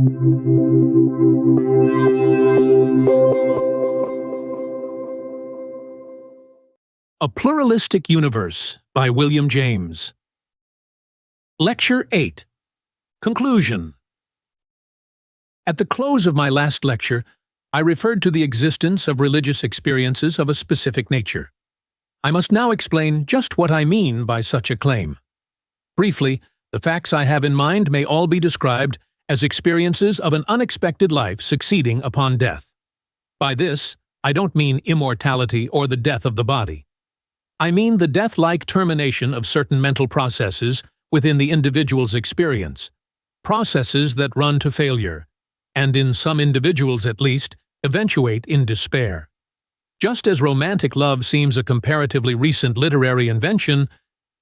A Pluralistic Universe by William James. Lecture 8. Conclusion. At the close of my last lecture, I referred to the existence of religious experiences of a specific nature. I must now explain just what I mean by such a claim. Briefly, the facts I have in mind may all be described as experiences of an unexpected life succeeding upon death. By this, I don't mean immortality or the death of the body. I mean the death-like termination of certain mental processes within the individual's experience, processes that run to failure, and in some individuals at least, eventuate in despair. Just as romantic love seems a comparatively recent literary invention,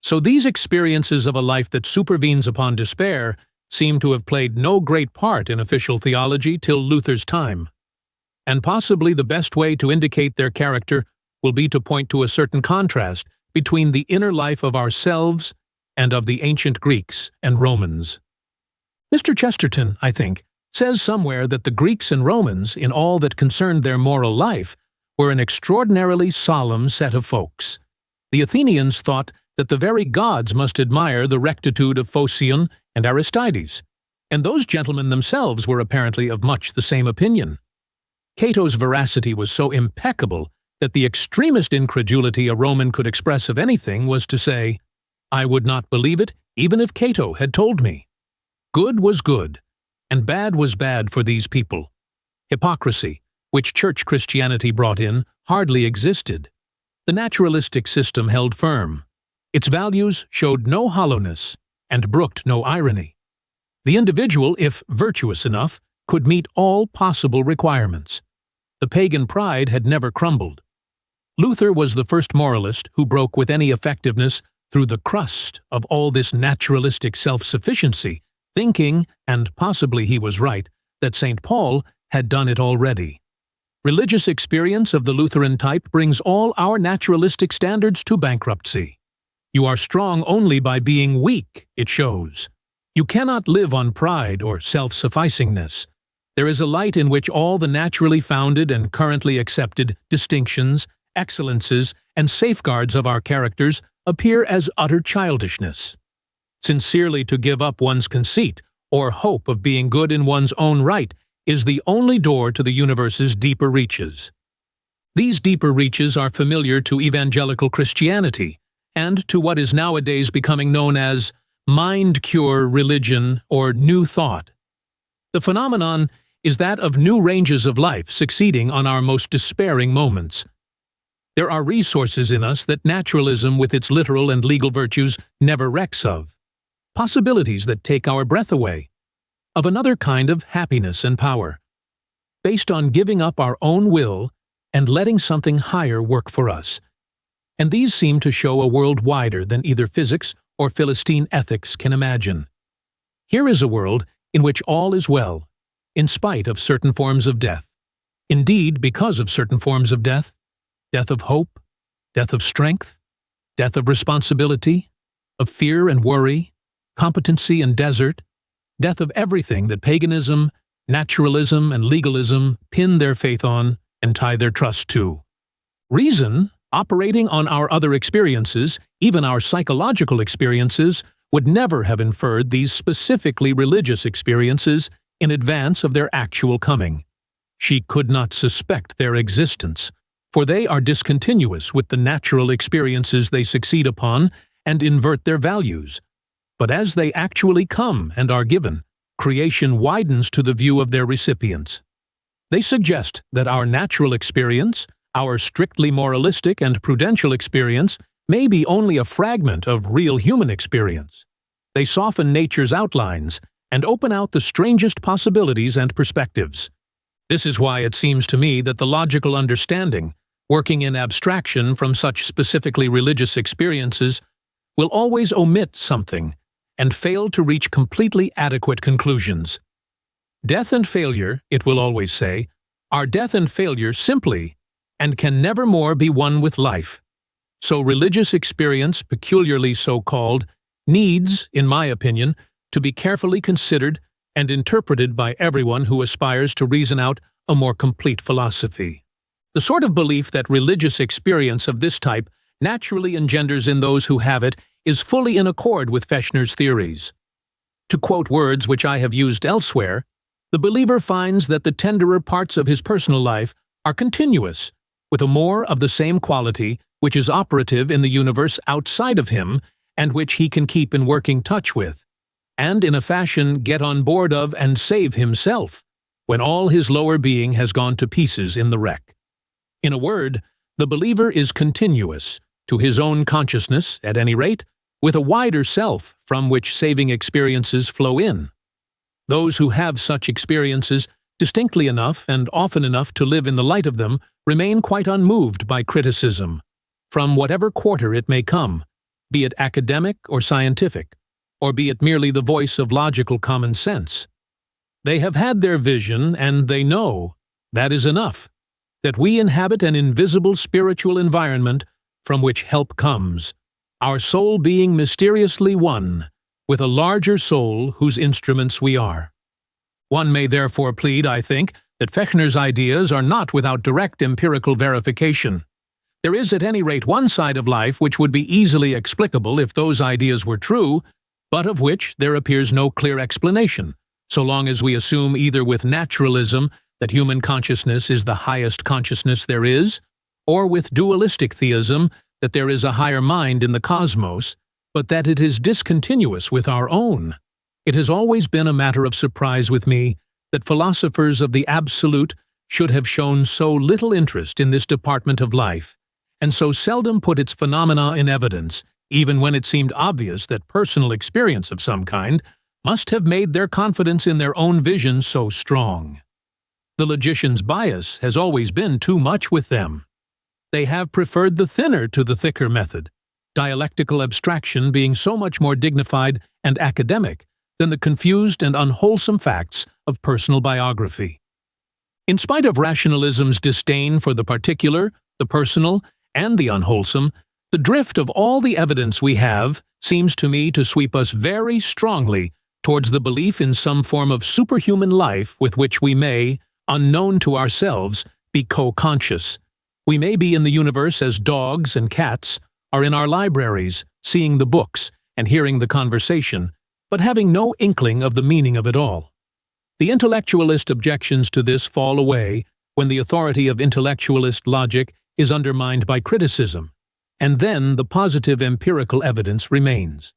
so these experiences of a life that supervenes upon despair seem to have played no great part in official theology till Luther's time. And possibly the best way to indicate their character will be to point to a certain contrast between the inner life of ourselves and of the ancient Greeks and Romans. Mr. Chesterton, I think, says somewhere that the Greeks and Romans, in all that concerned their moral life, were an extraordinarily solemn set of folks. The Athenians thought that the very gods must admire the rectitude of Phocion and Aristides, and those gentlemen themselves were apparently of much the same opinion. Cato's veracity was so impeccable that the extremest incredulity a Roman could express of anything was to say, "I would not believe it even if Cato had told me." Good was good, and bad was bad for these people. Hypocrisy, which church Christianity brought in, hardly existed. The naturalistic system held firm. Its values showed no hollowness and brooked no irony. The individual, if virtuous enough, could meet all possible requirements. The pagan pride had never crumbled. Luther was the first moralist who broke with any effectiveness through the crust of all this naturalistic self-sufficiency, thinking, and possibly he was right, that St. Paul had done it already. Religious experience of the Lutheran type brings all our naturalistic standards to bankruptcy. You are strong only by being weak, it shows. You cannot live on pride or self-sufficingness. There is a light in which all the naturally founded and currently accepted distinctions, excellences, and safeguards of our characters appear as utter childishness. Sincerely to give up one's conceit or hope of being good in one's own right is the only door to the universe's deeper reaches. These deeper reaches are familiar to evangelical Christianity and to what is nowadays becoming known as mind-cure religion or new thought. The phenomenon is that of new ranges of life succeeding on our most despairing moments. There are resources in us that naturalism with its literal and legal virtues never recks of. Possibilities that take our breath away. Of another kind of happiness and power. Based on giving up our own will and letting something higher work for us. And these seem to show a world wider than either physics or Philistine ethics can imagine. Here is a world in which all is well, in spite of certain forms of death. Indeed, because of certain forms of death. Death of hope, death of strength, death of responsibility, of fear and worry, competency and desert, death of everything that paganism, naturalism, and legalism pin their faith on and tie their trust to. Reason, operating on our other experiences, even our psychological experiences, would never have inferred these specifically religious experiences in advance of their actual coming. She could not suspect their existence, for they are discontinuous with the natural experiences they succeed upon and invert their values. But as they actually come and are given, creation widens to the view of their recipients. They suggest that our natural experience, our strictly moralistic and prudential experience, may be only a fragment of real human experience. They soften nature's outlines and open out the strangest possibilities and perspectives. This is why it seems to me that the logical understanding, working in abstraction from such specifically religious experiences, will always omit something and fail to reach completely adequate conclusions. Death and failure, it will always say, are death and failure simply, and can never more be one with life. So religious experience, peculiarly so called, needs, in my opinion, to be carefully considered and interpreted by everyone who aspires to reason out a more complete philosophy. The sort of belief that religious experience of this type naturally engenders in those who have it is fully in accord with Fechner's theories. To quote words which I have used elsewhere, the believer finds that the tenderer parts of his personal life are continuous, with a more of the same quality which is operative in the universe outside of him and which he can keep in working touch with, and in a fashion get on board of and save himself, when all his lower being has gone to pieces in the wreck. In a word, the believer is continuous, to his own consciousness, at any rate, with a wider self from which saving experiences flow in. Those who have such experiences distinctly enough and often enough to live in the light of them remain quite unmoved by criticism, from whatever quarter it may come, be it academic or scientific, or be it merely the voice of logical common sense. They have had their vision, and they know, that is enough, that we inhabit an invisible spiritual environment from which help comes, our soul being mysteriously one with a larger soul whose instruments we are. One may therefore plead, I think, that Fechner's ideas are not without direct empirical verification. There is at any rate one side of life which would be easily explicable if those ideas were true, but of which there appears no clear explanation, so long as we assume either with naturalism that human consciousness is the highest consciousness there is, or with dualistic theism that there is a higher mind in the cosmos, but that it is discontinuous with our own. It has always been a matter of surprise with me that philosophers of the absolute should have shown so little interest in this department of life, and so seldom put its phenomena in evidence, even when it seemed obvious that personal experience of some kind must have made their confidence in their own vision so strong. The logician's bias has always been too much with them. They have preferred the thinner to the thicker method, dialectical abstraction being so much more dignified and academic than the confused and unwholesome facts of personal biography. In spite of rationalism's disdain for the particular, the personal, and the unwholesome, the drift of all the evidence we have seems to me to sweep us very strongly towards the belief in some form of superhuman life with which we may, unknown to ourselves, be co-conscious. We may be in the universe as dogs and cats are in our libraries, seeing the books and hearing the conversation, but having no inkling of the meaning of it all. The intellectualist objections to this fall away when the authority of intellectualist logic is undermined by criticism, and then the positive empirical evidence remains.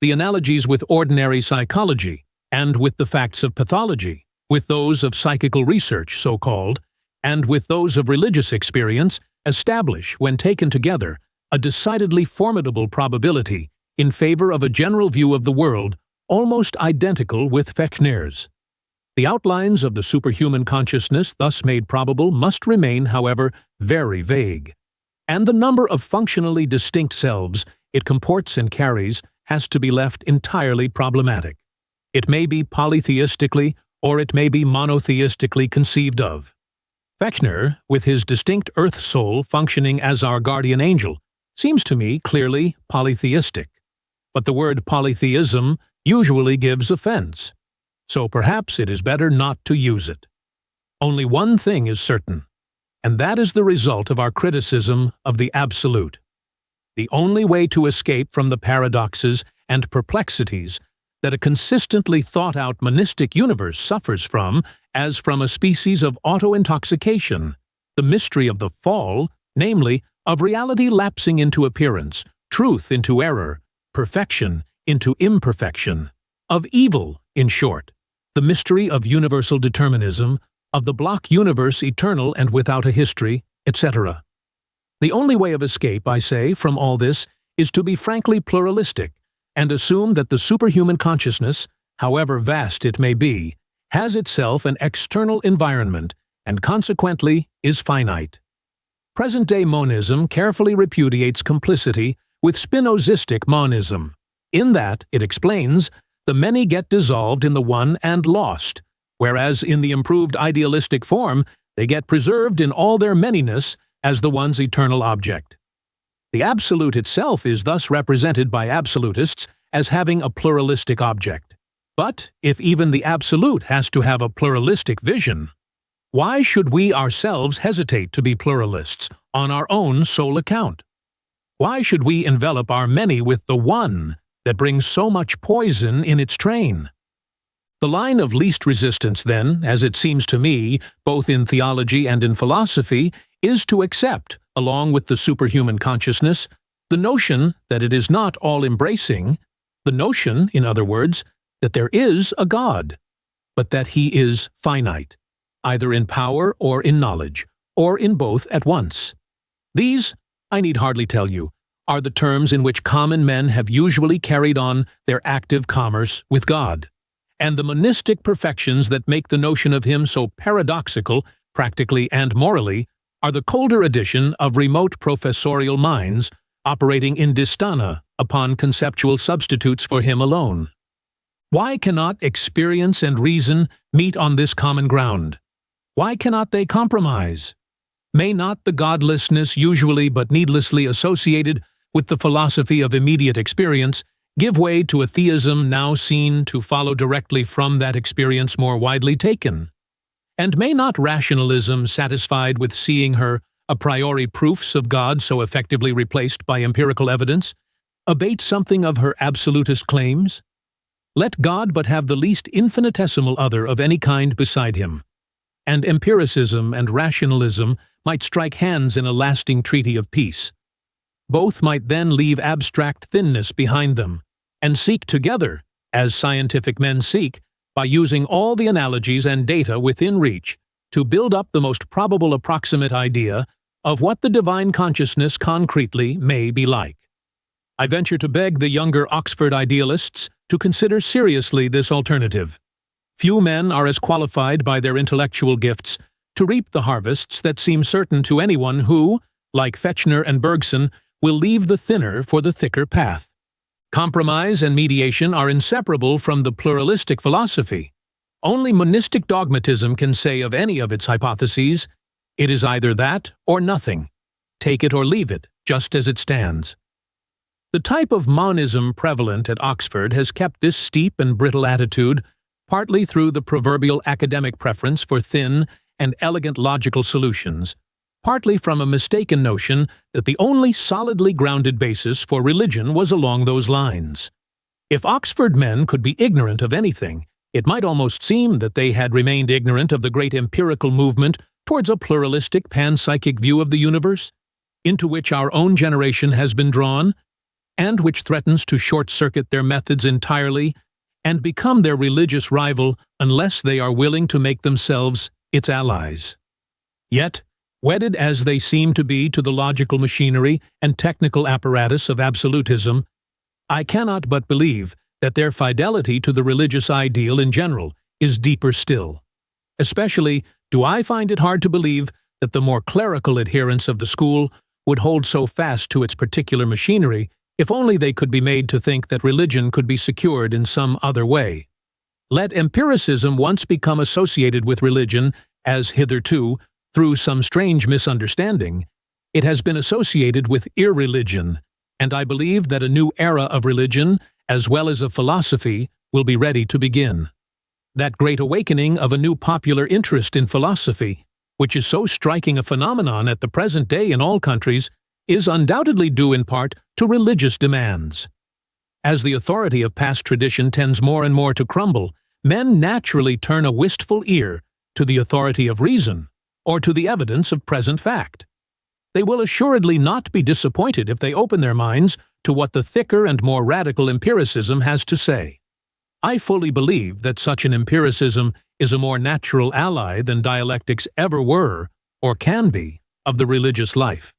The analogies with ordinary psychology, and with the facts of pathology, with those of psychical research, so-called, and with those of religious experience, establish, when taken together, a decidedly formidable probability in favor of a general view of the world almost identical with Fechner's. The outlines of the superhuman consciousness thus made probable must remain, however, very vague, and the number of functionally distinct selves it comports and carries has to be left entirely problematic. It may be polytheistically or it may be monotheistically conceived of. Fechner, with his distinct earth soul functioning as our guardian angel, seems to me clearly polytheistic, but the word polytheism usually gives offense, so perhaps it is better not to use it. Only one thing is certain, and that is the result of our criticism of the absolute. The only way to escape from the paradoxes and perplexities that a consistently thought-out monistic universe suffers from, as from a species of auto-intoxication, the mystery of the fall, namely, of reality lapsing into appearance, truth into error, perfection into imperfection, of evil, in short, the mystery of universal determinism, of the block universe eternal and without a history, etc. The only way of escape, I say, from all this is to be frankly pluralistic and assume that the superhuman consciousness, however vast it may be, has itself an external environment and consequently is finite. Present-day monism carefully repudiates complicity with Spinozistic monism, in that, it explains, the many get dissolved in the one and lost, whereas in the improved idealistic form they get preserved in all their manyness as the one's eternal object. The absolute itself is thus represented by absolutists as having a pluralistic object, But if even the absolute has to have a pluralistic vision, why should we ourselves hesitate to be pluralists on our own sole account? Why should we envelop our many with the one that brings so much poison in its train? The line of least resistance, then, as it seems to me, both in theology and in philosophy, is to accept, along with the superhuman consciousness, the notion that it is not all-embracing, the notion, in other words, that there is a God, but that he is finite, either in power or in knowledge, or in both at once. These, I need hardly tell you, are the terms in which common men have usually carried on their active commerce with God, and the monistic perfections that make the notion of him so paradoxical, practically and morally, are the colder addition of remote professorial minds operating in distana upon conceptual substitutes for him alone. Why cannot experience and reason meet on this common ground? Why cannot they compromise? May not the godlessness usually but needlessly associated with the philosophy of immediate experience give way to a theism now seen to follow directly from that experience more widely taken? And may not rationalism, satisfied with seeing her a priori proofs of God so effectively replaced by empirical evidence, abate something of her absolutist claims? Let God but have the least infinitesimal other of any kind beside him, and empiricism and rationalism might strike hands in a lasting treaty of peace. Both might then leave abstract thinness behind them, and seek together, as scientific men seek, by using all the analogies and data within reach, to build up the most probable approximate idea of what the divine consciousness concretely may be like. I venture to beg the younger Oxford idealists to consider seriously this alternative. Few men are as qualified by their intellectual gifts to reap the harvests that seem certain to anyone who, like Fechner and Bergson, will leave the thinner for the thicker path. Compromise and mediation are inseparable from the pluralistic philosophy. Only monistic dogmatism can say of any of its hypotheses, it is either that or nothing. Take it or leave it, just as it stands. The type of monism prevalent at Oxford has kept this steep and brittle attitude, partly through the proverbial academic preference for thin and elegant logical solutions, partly from a mistaken notion that the only solidly grounded basis for religion was along those lines. If Oxford men could be ignorant of anything, it might almost seem that they had remained ignorant of the great empirical movement towards a pluralistic panpsychic view of the universe, into which our own generation has been drawn, and which threatens to short-circuit their methods entirely and become their religious rival unless they are willing to make themselves its allies. Yet, wedded as they seem to be to the logical machinery and technical apparatus of absolutism, I cannot but believe that their fidelity to the religious ideal in general is deeper still. Especially do I find it hard to believe that the more clerical adherents of the school would hold so fast to its particular machinery if only they could be made to think that religion could be secured in some other way. Let empiricism once become associated with religion, as hitherto, through some strange misunderstanding, it has been associated with irreligion, and I believe that a new era of religion, as well as of philosophy, will be ready to begin. That great awakening of a new popular interest in philosophy, which is so striking a phenomenon at the present day in all countries, is undoubtedly due in part to religious demands. As the authority of past tradition tends more and more to crumble, men naturally turn a wistful ear to the authority of reason, or to the evidence of present fact. They will assuredly not be disappointed if they open their minds to what the thicker and more radical empiricism has to say. I fully believe that such an empiricism is a more natural ally than dialectics ever were, or can be, of the religious life.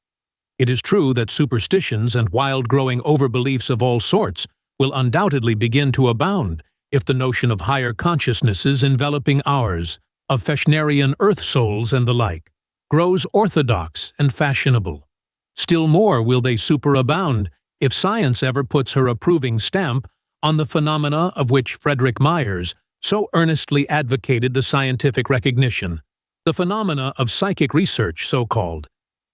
It is true that superstitions and wild-growing overbeliefs of all sorts will undoubtedly begin to abound if the notion of higher consciousnesses enveloping ours, of Fechnerian earth souls and the like, grows orthodox and fashionable. Still more will they superabound if science ever puts her approving stamp on the phenomena of which Frederick Myers so earnestly advocated the scientific recognition, the phenomena of psychic research so-called.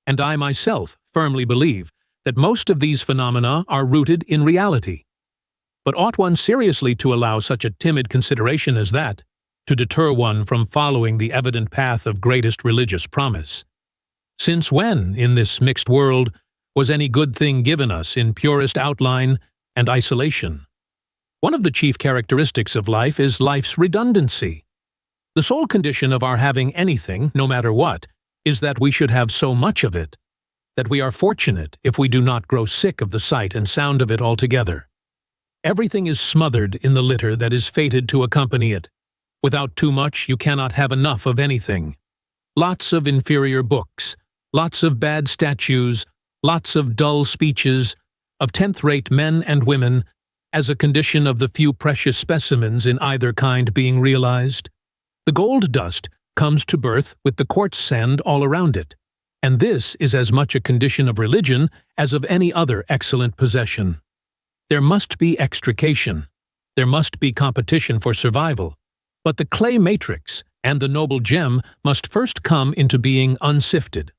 And I myself firmly believe that most of these phenomena are rooted in reality. But ought one seriously to allow such a timid consideration as that to deter one from following the evident path of greatest religious promise? Since when, in this mixed world, was any good thing given us in purest outline and isolation? One of the chief characteristics of life is life's redundancy. The sole condition of our having anything, no matter what, is that we should have so much of it, that we are fortunate if we do not grow sick of the sight and sound of it altogether. Everything is smothered in the litter that is fated to accompany it. Without too much, you cannot have enough of anything. Lots of inferior books, lots of bad statues, lots of dull speeches, of tenth-rate men and women, as a condition of the few precious specimens in either kind being realized. The gold dust comes to birth with the quartz sand all around it, and this is as much a condition of religion as of any other excellent possession. There must be extrication, there must be competition for survival, but the clay matrix and the noble gem must first come into being unsifted.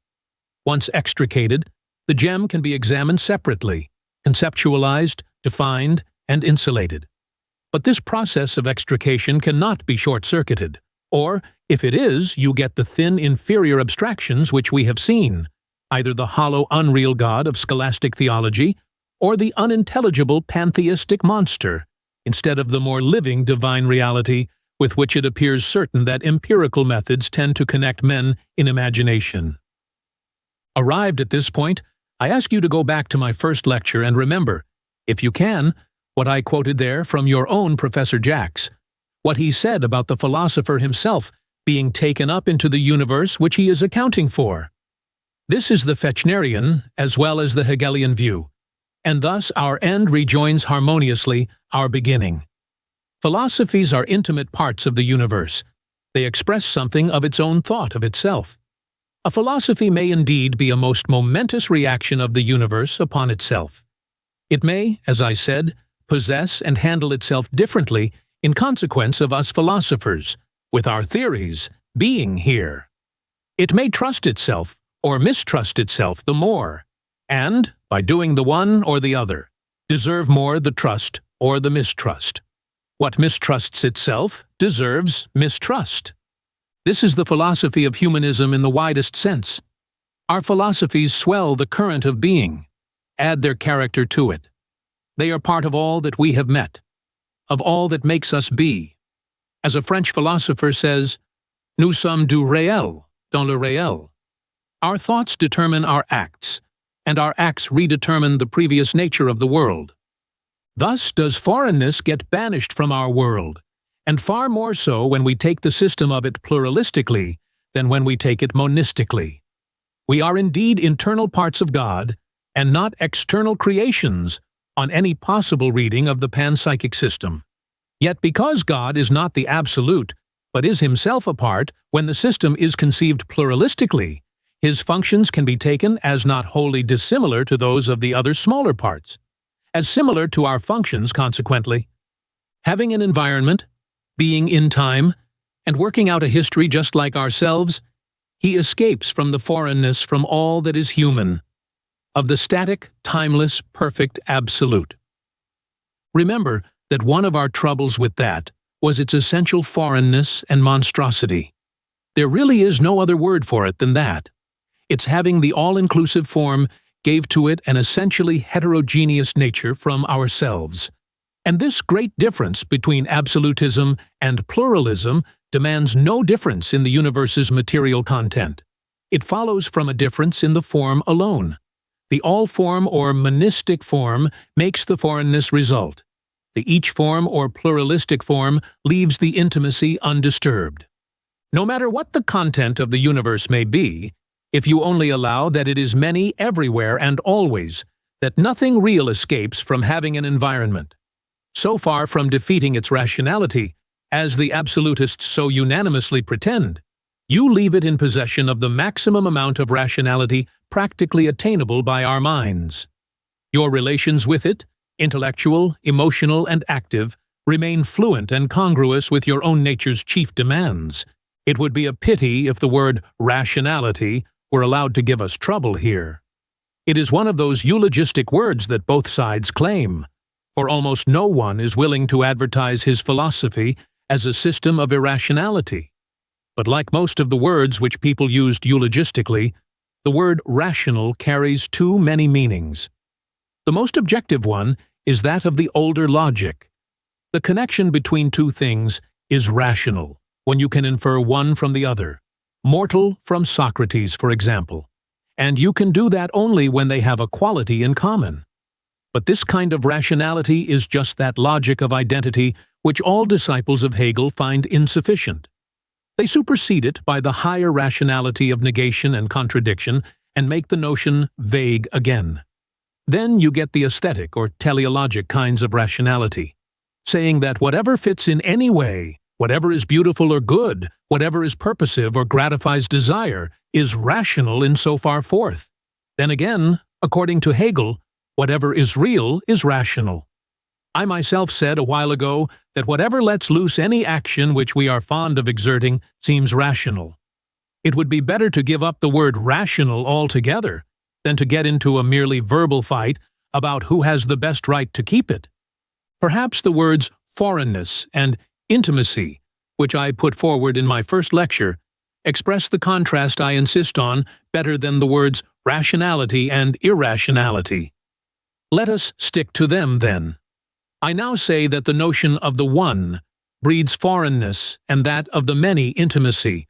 Once extricated, the gem can be examined separately, conceptualized, defined, and insulated. But this process of extrication cannot be short-circuited, or, if it is, you get the thin inferior abstractions which we have seen, either the hollow unreal God of scholastic theology, or the unintelligible pantheistic monster, instead of the more living divine reality with which it appears certain that empirical methods tend to connect men in imagination. Arrived at this point, I ask you to go back to my first lecture and remember, if you can, what I quoted there from your own Professor Jacks, what he said about the philosopher himself being taken up into the universe which he is accounting for. This is the Fechnerian as well as the Hegelian view, and thus our end rejoins harmoniously our beginning. Philosophies are intimate parts of the universe. They express something of its own thought of itself. A philosophy may indeed be a most momentous reaction of the universe upon itself. It may, as I said, possess and handle itself differently in consequence of us philosophers, with our theories, being here. It may trust itself or mistrust itself the more, and, by doing the one or the other, deserve more the trust or the mistrust. What mistrusts itself deserves mistrust. This is the philosophy of humanism in the widest sense. Our philosophies swell the current of being, add their character to it. They are part of all that we have met, of all that makes us be. As a French philosopher says, "Nous sommes du réel dans le réel." Our thoughts determine our acts, and our acts redetermine the previous nature of the world. Thus does foreignness get banished from our world, and far more so when we take the system of it pluralistically than when we take it monistically. We are indeed internal parts of God, and not external creations, on any possible reading of the panpsychic system. Yet because God is not the absolute, but is himself a part, when the system is conceived pluralistically, his functions can be taken as not wholly dissimilar to those of the other smaller parts, as similar to our functions consequently. Having an environment, being in time, and working out a history just like ourselves, he escapes from the foreignness from all that is human, of the static, timeless, perfect absolute. Remember that one of our troubles with that was its essential foreignness and monstrosity. There really is no other word for it than that. Its having the all-inclusive form gave to it an essentially heterogeneous nature from ourselves. And this great difference between absolutism and pluralism demands no difference in the universe's material content. It follows from a difference in the form alone. The all-form or monistic form makes the foreignness result. The each form or pluralistic form leaves the intimacy undisturbed. No matter what the content of the universe may be, if you only allow that it is many everywhere and always, that nothing real escapes from having an environment. So far from defeating its rationality, as the absolutists so unanimously pretend, you leave it in possession of the maximum amount of rationality practically attainable by our minds. Your relations with it, intellectual, emotional, and active, remain fluent and congruous with your own nature's chief demands. It would be a pity if the word rationality were allowed to give us trouble here. It is one of those eulogistic words that both sides claim, for almost no one is willing to advertise his philosophy as a system of irrationality. But like most of the words which people used eulogistically, the word rational carries too many meanings. The most objective one is that of the older logic. The connection between two things is rational, when you can infer one from the other. Mortal from Socrates, for example. And you can do that only when they have a quality in common. But this kind of rationality is just that logic of identity which all disciples of Hegel find insufficient. They supersede it by the higher rationality of negation and contradiction and make the notion vague again. Then you get the aesthetic or teleologic kinds of rationality, saying that whatever fits in any way, whatever is beautiful or good, whatever is purposive or gratifies desire, is rational in so far forth. Then again, according to Hegel, whatever is real is rational. I myself said a while ago that whatever lets loose any action which we are fond of exerting seems rational. It would be better to give up the word rational altogether than to get into a merely verbal fight about who has the best right to keep it. Perhaps the words foreignness and intimacy, which I put forward in my first lecture, express the contrast I insist on better than the words rationality and irrationality. Let us stick to them, then. I now say that the notion of the one breeds foreignness and that of the many intimacy,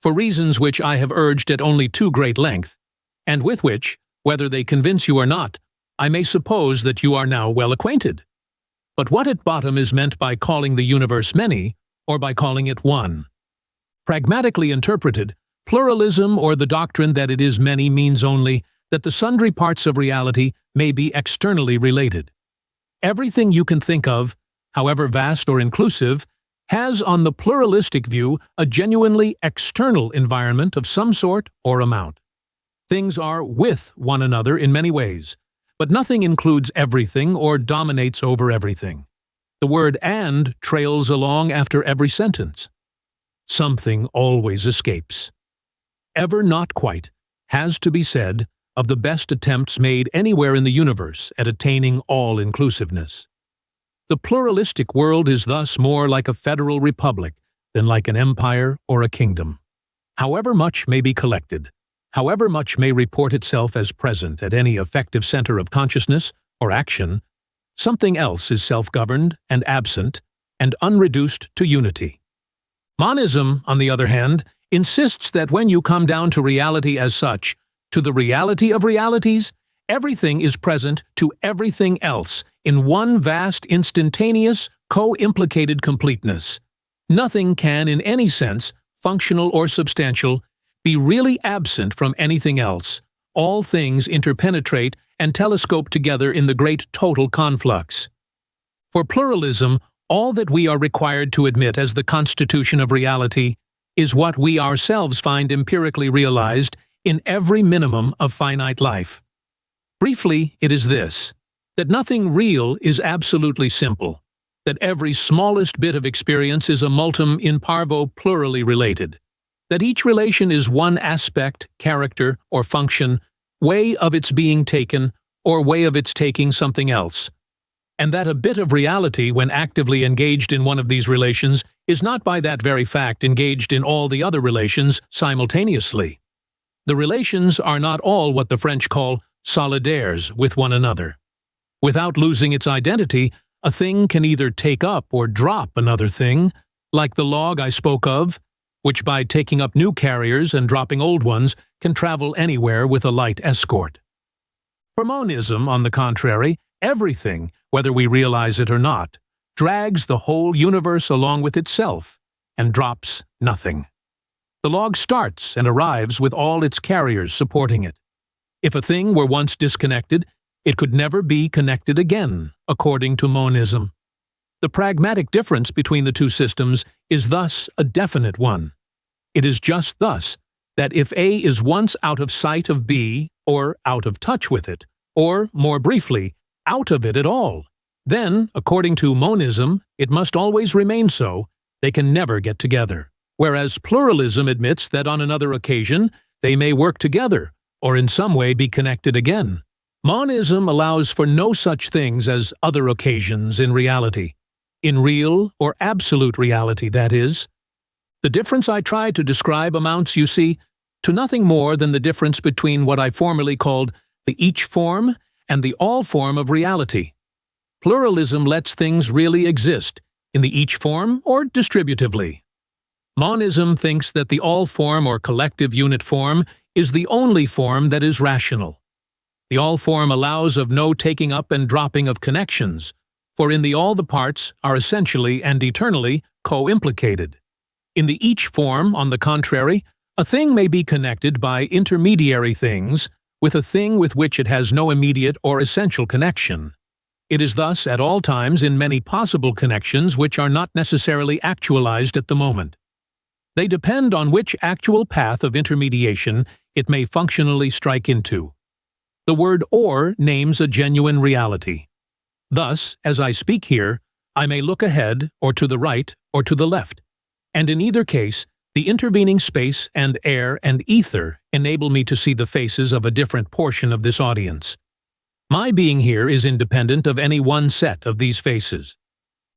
for reasons which I have urged at only too great length, and with which, whether they convince you or not, I may suppose that you are now well acquainted. But what at bottom is meant by calling the universe many, or by calling it one? Pragmatically interpreted, pluralism or the doctrine that it is many means only that the sundry parts of reality may be externally related. Everything you can think of, however vast or inclusive, has on the pluralistic view a genuinely external environment of some sort or amount. Things are with one another in many ways, but nothing includes everything or dominates over everything. The word "and" trails along after every sentence. Something always escapes. Ever not quite has to be said of the best attempts made anywhere in the universe at attaining all-inclusiveness. The pluralistic world is thus more like a federal republic than like an empire or a kingdom. However much may be collected, however much may report itself as present at any effective center of consciousness or action, something else is self-governed and absent and unreduced to unity. Monism, on the other hand, insists that when you come down to reality as such, to the reality of realities, everything is present to everything else in one vast, instantaneous, co-implicated completeness. Nothing can, in any sense, functional or substantial, be really absent from anything else. All things interpenetrate and telescope together in the great total conflux. For pluralism, all that we are required to admit as the constitution of reality is what we ourselves find empirically realized in every minimum of finite life. Briefly, it is this: that nothing real is absolutely simple, that every smallest bit of experience is a multum in parvo plurally related, that each relation is one aspect, character, or function, way of its being taken, or way of its taking something else, and that a bit of reality, when actively engaged in one of these relations, is not by that very fact engaged in all the other relations simultaneously. The relations are not all what the French call solidaires with one another. Without losing its identity, a thing can either take up or drop another thing, like the log I spoke of, which by taking up new carriers and dropping old ones can travel anywhere with a light escort. For monism, on the contrary, everything, whether we realize it or not, drags the whole universe along with itself and drops nothing. The log starts and arrives with all its carriers supporting it. If a thing were once disconnected, it could never be connected again, according to monism. The pragmatic difference between the two systems is thus a definite one. It is just thus that if A is once out of sight of B, or out of touch with it, or, more briefly, out of it at all, then, according to monism, it must always remain so. They can never get together. Whereas pluralism admits that on another occasion they may work together, or in some way be connected again. Monism allows for no such things as other occasions in reality. In real or absolute reality, that is. The difference I try to describe amounts, you see, to nothing more than the difference between what I formerly called the each form and the all form of reality. Pluralism lets things really exist, in the each form or distributively. Monism thinks that the all form or collective unit form is the only form that is rational. The all form allows of no taking up and dropping of connections, for in the all the parts are essentially and eternally co-implicated. In the each form, on the contrary, a thing may be connected by intermediary things with a thing with which it has no immediate or essential connection. It is thus at all times in many possible connections which are not necessarily actualized at the moment. They depend on which actual path of intermediation it may functionally strike into. The word or names a genuine reality. Thus, as I speak here, I may look ahead, or to the right, or to the left, and in either case, the intervening space and air and ether enable me to see the faces of a different portion of this audience. My being here is independent of any one set of these faces.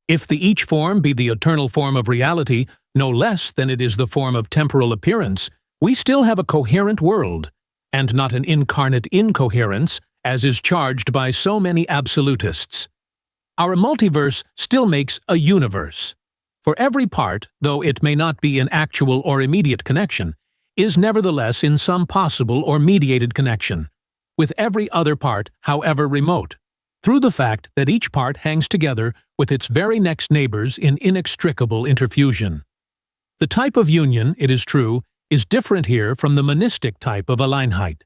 If the each form be the eternal form of reality, no less than it is the form of temporal appearance, we still have a coherent world, and not an incarnate incoherence, as is charged by so many absolutists. Our multiverse still makes a universe. For every part, though it may not be in actual or immediate connection, is nevertheless in some possible or mediated connection, with every other part, however remote, through the fact that each part hangs together with its very next neighbors in inextricable interfusion. The type of union, it is true, is different here from the monistic type of Alleinheit.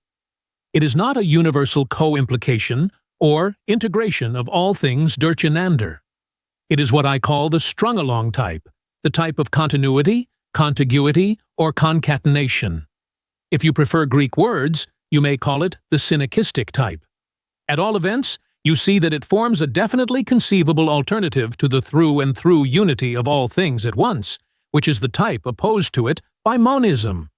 It is not a universal co-implication or integration of all things durcheinander. It is what I call the strung-along type, the type of continuity, contiguity, or concatenation. If you prefer Greek words, you may call it the syncretistic type. At all events, you see that it forms a definitely conceivable alternative to the through-and-through unity of all things at once, which is the type opposed to it by monism.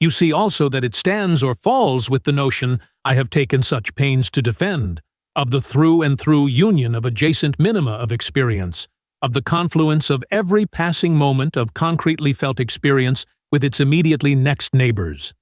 You see also that it stands or falls with the notion I have taken such pains to defend, of the through-and-through union of adjacent minima of experience, of the confluence of every passing moment of concretely felt experience with its immediately next neighbors.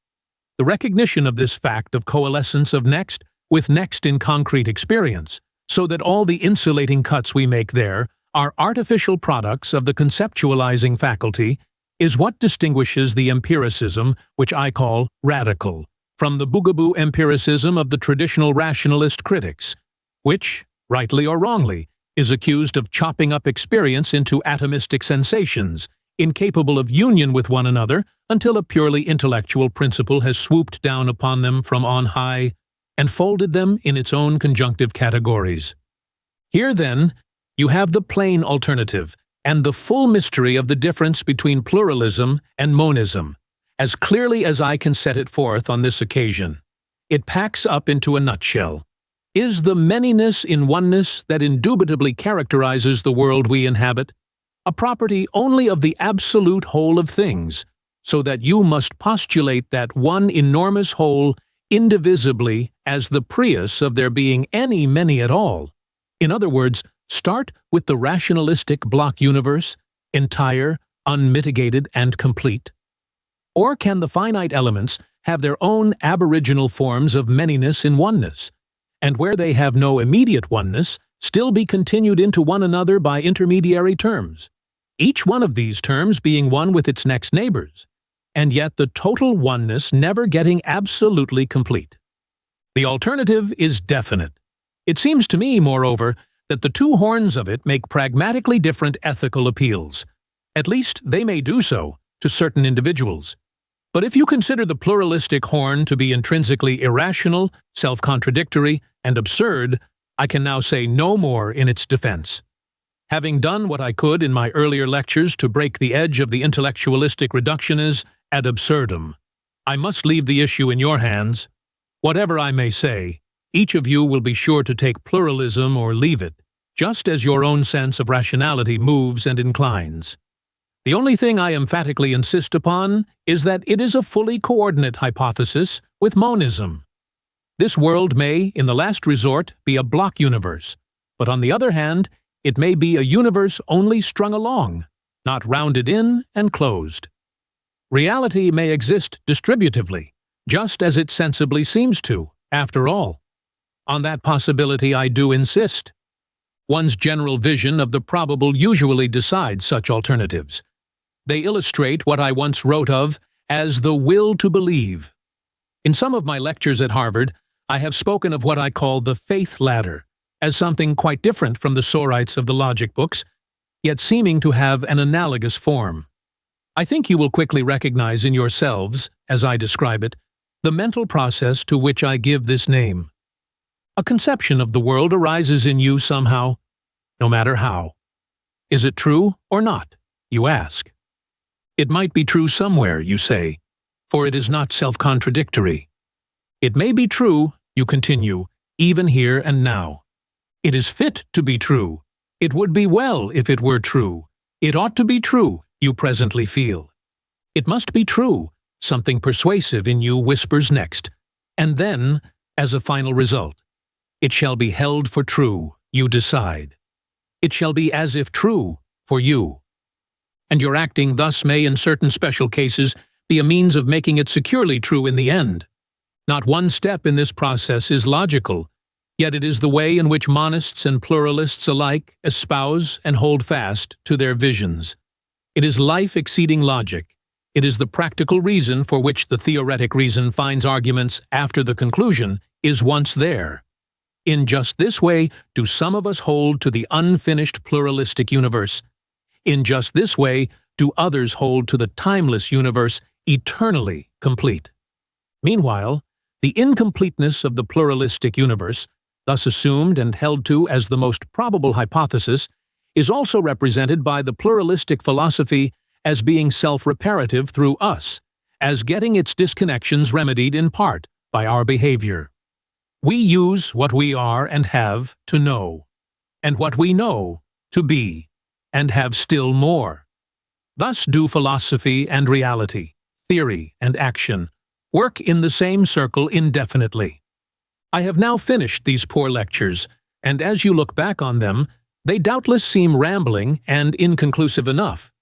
The recognition of this fact of coalescence of next with next in concrete experience, so that all the insulating cuts we make there are artificial products of the conceptualizing faculty, is what distinguishes the empiricism, which I call radical, from the boogaboo empiricism of the traditional rationalist critics, which, rightly or wrongly, is accused of chopping up experience into atomistic sensations, incapable of union with one another until a purely intellectual principle has swooped down upon them from on high and folded them in its own conjunctive categories. Here, then, you have the plain alternative and the full mystery of the difference between pluralism and monism, as clearly as I can set it forth on this occasion. It packs up into a nutshell. Is the manyness in oneness that indubitably characterizes the world we inhabit a property only of the absolute whole of things, so that you must postulate that one enormous whole indivisibly as the prius of there being any many at all? In other words, start with the rationalistic block universe, entire, unmitigated, and complete. Or can the finite elements have their own aboriginal forms of manyness in oneness, and where they have no immediate oneness, still be continued into one another by intermediary terms, each one of these terms being one with its next neighbors, and yet the total oneness never getting absolutely complete? The alternative is definite. It seems to me, moreover, that the two horns of it make pragmatically different ethical appeals. At least they may do so to certain individuals. But if you consider the pluralistic horn to be intrinsically irrational, self-contradictory, and absurd, I can now say no more in its defense. Having done what I could in my earlier lectures to break the edge of the intellectualistic reductionis ad absurdum, I must leave the issue in your hands. Whatever I may say, each of you will be sure to take pluralism or leave it, just as your own sense of rationality moves and inclines. The only thing I emphatically insist upon is that it is a fully coordinate hypothesis with monism. This world may, in the last resort, be a block universe, but on the other hand, it may be a universe only strung along, not rounded in and closed. Reality may exist distributively, just as it sensibly seems to, after all. On that possibility I do insist. One's general vision of the probable usually decides such alternatives. They illustrate what I once wrote of as the will to believe. In some of my lectures at Harvard, I have spoken of what I call the faith ladder, as something quite different from the sorites of the logic books, yet seeming to have an analogous form. I think you will quickly recognize in yourselves, as I describe it, the mental process to which I give this name. A conception of the world arises in you somehow, no matter how. Is it true or not, you ask? It might be true somewhere, you say, for it is not self-contradictory. It may be true, you continue, even here and now. It is fit to be true. It would be well if it were true. It ought to be true, you presently feel. It must be true, something persuasive in you whispers next. And then, as a final result, it shall be held for true, you decide. It shall be as if true for you. And your acting thus may, in certain special cases, be a means of making it securely true in the end. Not one step in this process is logical, yet it is the way in which monists and pluralists alike espouse and hold fast to their visions. It is life exceeding logic. It is the practical reason for which the theoretic reason finds arguments after the conclusion is once there. In just this way do some of us hold to the unfinished pluralistic universe. In just this way do others hold to the timeless universe eternally complete. Meanwhile, the incompleteness of the pluralistic universe, thus assumed and held to as the most probable hypothesis, is also represented by the pluralistic philosophy as being self-reparative through us, as getting its disconnections remedied in part by our behavior. We use what we are and have to know, and what we know to be, and have still more. Thus do philosophy and reality, theory and action, work in the same circle indefinitely. I have now finished these poor lectures, and as you look back on them, they doubtless seem rambling and inconclusive enough.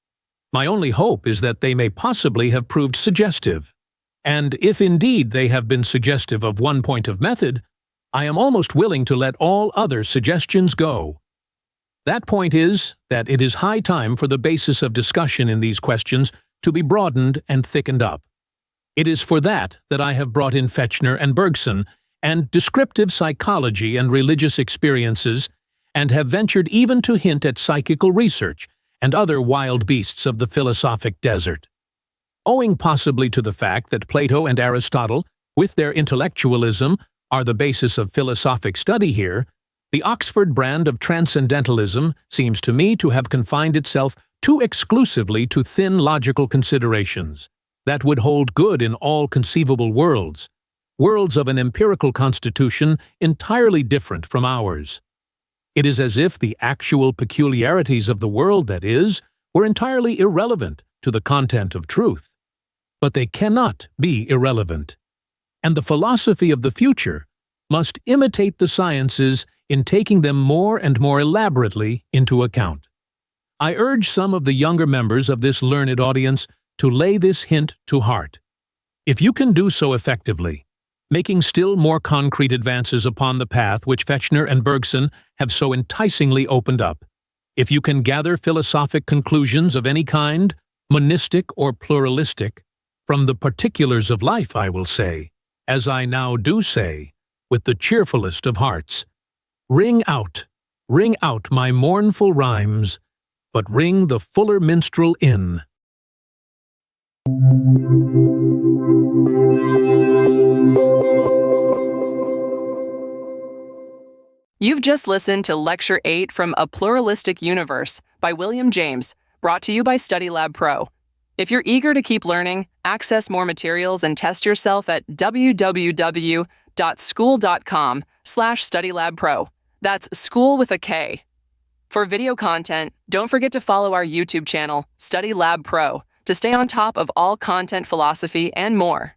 My only hope is that they may possibly have proved suggestive. And if indeed they have been suggestive of one point of method, I am almost willing to let all other suggestions go. That point is that it is high time for the basis of discussion in these questions to be broadened and thickened up. It is for that I have brought in Fechner and Bergson, and descriptive psychology and religious experiences, and have ventured even to hint at psychical research and other wild beasts of the philosophic desert. Owing possibly to the fact that Plato and Aristotle, with their intellectualism, are the basis of philosophic study here, the Oxford brand of transcendentalism seems to me to have confined itself too exclusively to thin logical considerations that would hold good in all conceivable worlds, worlds of an empirical constitution entirely different from ours. It is as if the actual peculiarities of the world, that is, were entirely irrelevant to the content of truth. But they cannot be irrelevant. And the philosophy of the future must imitate the sciences in taking them more and more elaborately into account. I urge some of the younger members of this learned audience to lay this hint to heart. If you can do so effectively, making still more concrete advances upon the path which Fechner and Bergson have so enticingly opened up, if you can gather philosophic conclusions of any kind, monistic or pluralistic, from the particulars of life, I will say, as I now do say, with the cheerfulest of hearts, ring out my mournful rhymes, but ring the fuller minstrel in. You've just listened to Lecture 8 from A Pluralistic Universe by William James, brought to you by StudyLab Pro. If you're eager to keep learning, access more materials and test yourself at www.school.com/StudyLabPro. That's school with a K. For video content, don't forget to follow our YouTube channel, StudyLab Pro, to stay on top of all content philosophy and more.